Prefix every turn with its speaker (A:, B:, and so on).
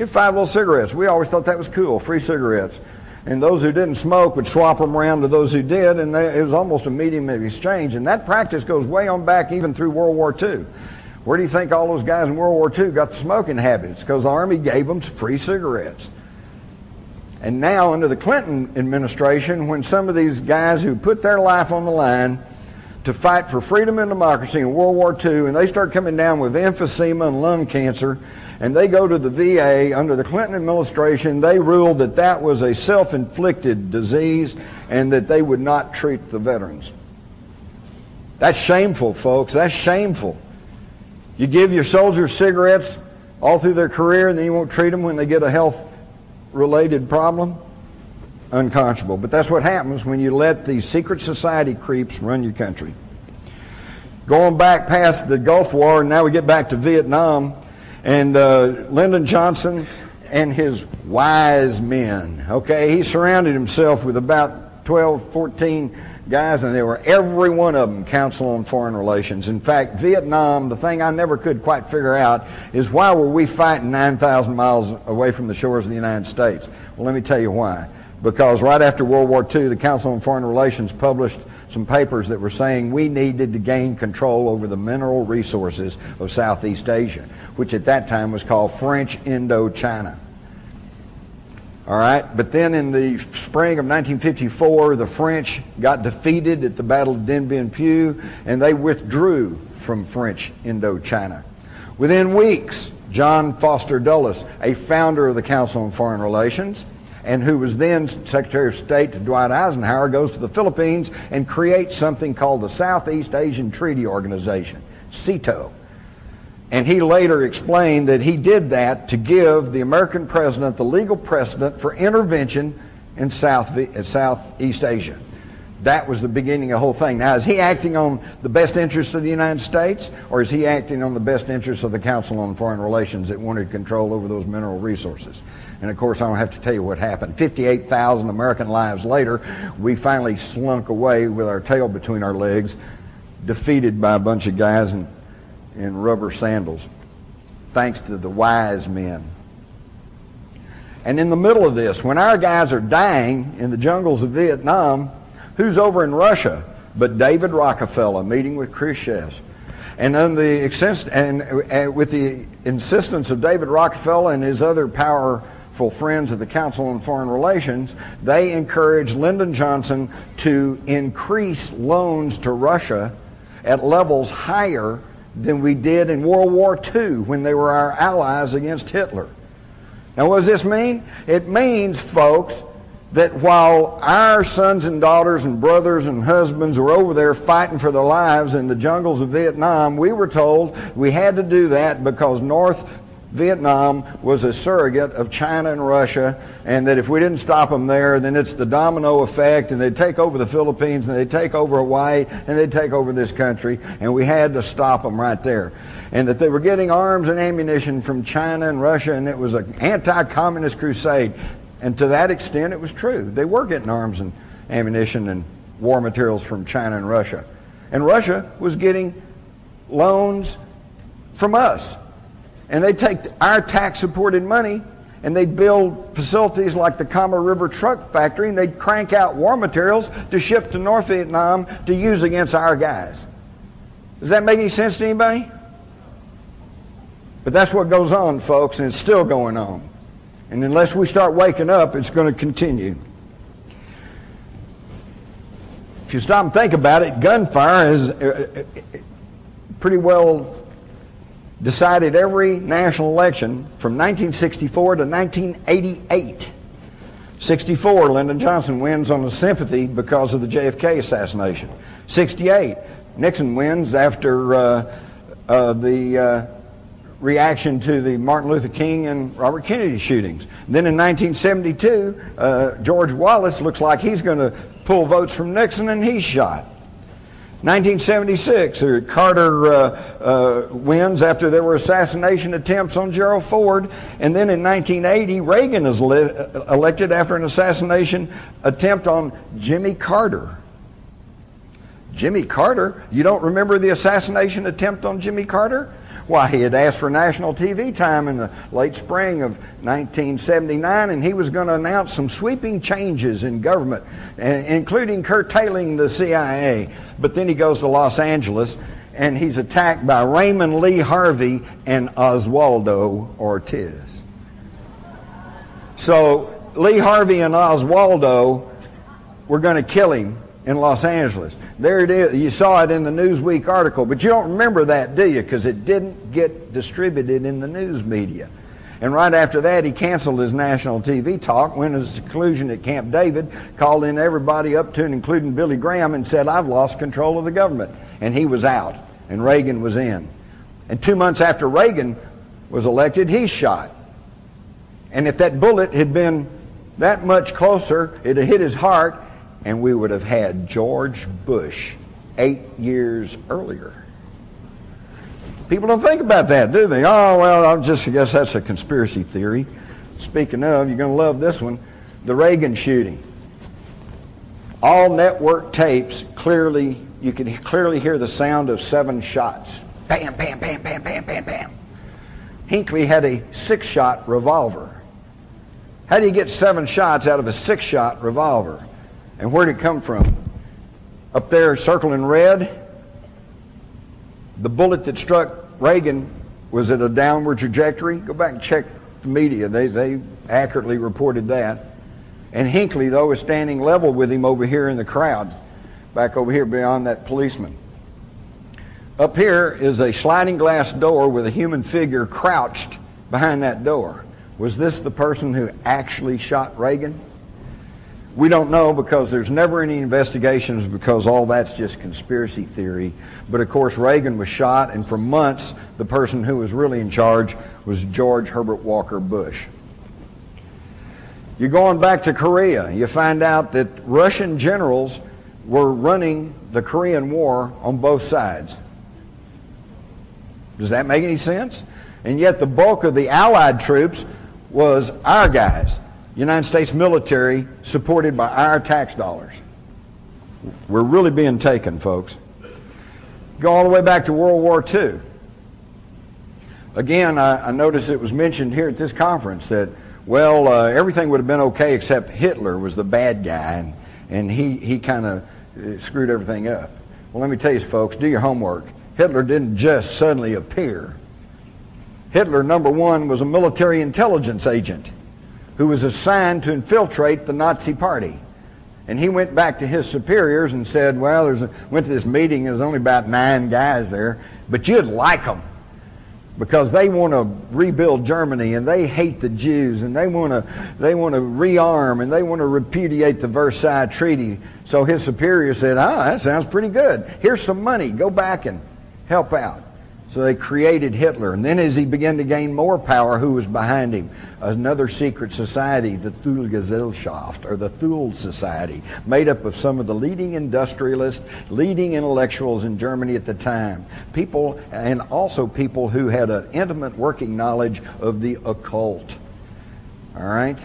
A: Get 5 little cigarettes. We always thought that was cool, free cigarettes. And those who didn't smoke would swap them around to those who did, and it was almost a medium of exchange. And that practice goes way on back even through World War II. Where do you think all those guys in World War II got the smoking habits? Because the Army gave them free cigarettes. And now under the Clinton administration, when some of these guys who put their life on the line to fight for freedom and democracy in World War II, and they start coming down with emphysema and lung cancer, and they go to the VA under the Clinton administration, they ruled that that was a self-inflicted disease and that they would not treat the veterans. That's shameful, folks. That's shameful. You give your soldiers cigarettes all through their career and then you won't treat them when they get a health-related problem? Unconscionable. But that's what happens when you let these secret society creeps run your country. Going back past the Gulf War, and now we get back to Vietnam, and Lyndon Johnson and his wise men, okay, he surrounded himself with about 12, 14 guys, and they were, every one of them, Council on Foreign Relations. In fact, Vietnam, the thing I never could quite figure out is why were we fighting 9,000 miles away from the shores of the United States? Well, let me tell you why. Because right after World War II, the Council on Foreign Relations published some papers that were saying we needed to gain control over the mineral resources of Southeast Asia, which at that time was called French Indochina. All right, but then in the spring of 1954, the French got defeated at the Battle of Dien Bien Phu, and they withdrew from French Indochina. Within weeks, John Foster Dulles, a founder of the Council on Foreign Relations, and who was then Secretary of State to Dwight Eisenhower, goes to the Philippines and creates something called the Southeast Asian Treaty Organization, SEATO. And he later explained that he did that to give the American president the legal precedent for intervention in Southeast Asia. That was the beginning of the whole thing. Now, is he acting on the best interest of the United States, or is he acting on the best interest of the Council on Foreign Relations that wanted control over those mineral resources? And of course, I don't have to tell you what happened. 58,000 American lives later, we finally slunk away with our tail between our legs, defeated by a bunch of guys in rubber sandals, thanks to the wise men. And in the middle of this, when our guys are dying in the jungles of Vietnam, who's over in Russia but David Rockefeller meeting with Khrushchev? And with the insistence of David Rockefeller and his other powerful friends of the Council on Foreign Relations, they encouraged Lyndon Johnson to increase loans to Russia at levels higher than we did in World War II when they were our allies against Hitler. Now, what does this mean? It means, folks, that while our sons and daughters and brothers and husbands were over there fighting for their lives in the jungles of Vietnam, we were told we had to do that because North Vietnam was a surrogate of China and Russia, and that if we didn't stop them there, then it's the domino effect, and they'd take over the Philippines, and they'd take over Hawaii, and they'd take over this country, and we had to stop them right there. And that they were getting arms and ammunition from China and Russia, and it was an anti-communist crusade. And to that extent, it was true. They were getting arms and ammunition and war materials from China and Russia. And Russia was getting loans from us. And they'd take our tax-supported money and they'd build facilities like the Kama River Truck Factory, and they'd crank out war materials to ship to North Vietnam to use against our guys. Does that make any sense to anybody? But that's what goes on, folks, and it's still going on. And unless we start waking up, it's going to continue. If you stop and think about it, gunfire has pretty well decided every national election from 1964 to 1988. 64, Lyndon Johnson wins on the sympathy because of the JFK assassination. 68, Nixon wins after the reaction to the Martin Luther King and Robert Kennedy shootings. Then in 1972, George Wallace looks like he's going to pull votes from Nixon, and he's shot. 1976, Carter wins after there were assassination attempts on Gerald Ford, and then in 1980, Reagan is elected after an assassination attempt on Jimmy Carter. Jimmy Carter? You don't remember the assassination attempt on Jimmy Carter? Why, he had asked for national TV time in the late spring of 1979, and he was going to announce some sweeping changes in government, including curtailing the CIA. But then he goes to Los Angeles, and he's attacked by Raymond Lee Harvey and Oswaldo Ortiz. So Lee Harvey and Oswaldo were going to kill him in Los Angeles. There it is. You saw it in the Newsweek article, but you don't remember that, do you? Because it didn't get distributed in the news media. And right after that, he canceled his national TV talk, went to the seclusion at Camp David, called in everybody up to and including Billy Graham, and said, "I've lost control of the government." And he was out, and Reagan was in. And 2 months after Reagan was elected, he's shot. And if that bullet had been that much closer, it had hit his heart, and we would have had George Bush 8 years earlier. People don't think about that, do they? Oh, well, I guess that's a conspiracy theory. Speaking of, you're going to love this one, the Reagan shooting. All network tapes, you can clearly hear the sound of 7 shots. Bam, bam, bam, bam, bam, bam, bam. Hinckley had a 6-shot revolver. How do you get 7 shots out of a 6-shot revolver? And where did it come from? Up there, circled in red, the bullet that struck Reagan was at a downward trajectory. Go back and check the media. They accurately reported that. And Hinckley, though, is standing level with him over here in the crowd, back over here beyond that policeman. Up here is a sliding glass door with a human figure crouched behind that door. Was this the person who actually shot Reagan? We don't know, because there's never any investigations, because all that's just conspiracy theory. But of course Reagan was shot, and for months the person who was really in charge was George Herbert Walker Bush. You're going back to Korea. You find out that Russian generals were running the Korean War on both sides. Does that make any sense? And yet the bulk of the Allied troops was our guys. United States military supported by our tax dollars. We're really being taken, folks. Go all the way back to World War II. Again, I noticed it was mentioned here at this conference that, well, everything would have been okay except Hitler was the bad guy, and he kind of screwed everything up. Well, let me tell you, folks, do your homework. Hitler didn't just suddenly appear. Hitler, number one, was a military intelligence agent who was assigned to infiltrate the Nazi Party. And he went back to his superiors and said, well, went to this meeting, there's only about 9 guys there, but you'd like them, because they want to rebuild Germany, and they hate the Jews, and they want to rearm, and they want to repudiate the Versailles Treaty. So his superior said, that sounds pretty good. Here's some money, go back and help out. So they created Hitler. And then as he began to gain more power, who was behind him? Another secret society, the Thule-Gesellschaft, or the Thule Society, made up of some of the leading industrialists, leading intellectuals in Germany at the time. People, and also people who had an intimate working knowledge of the occult. All right?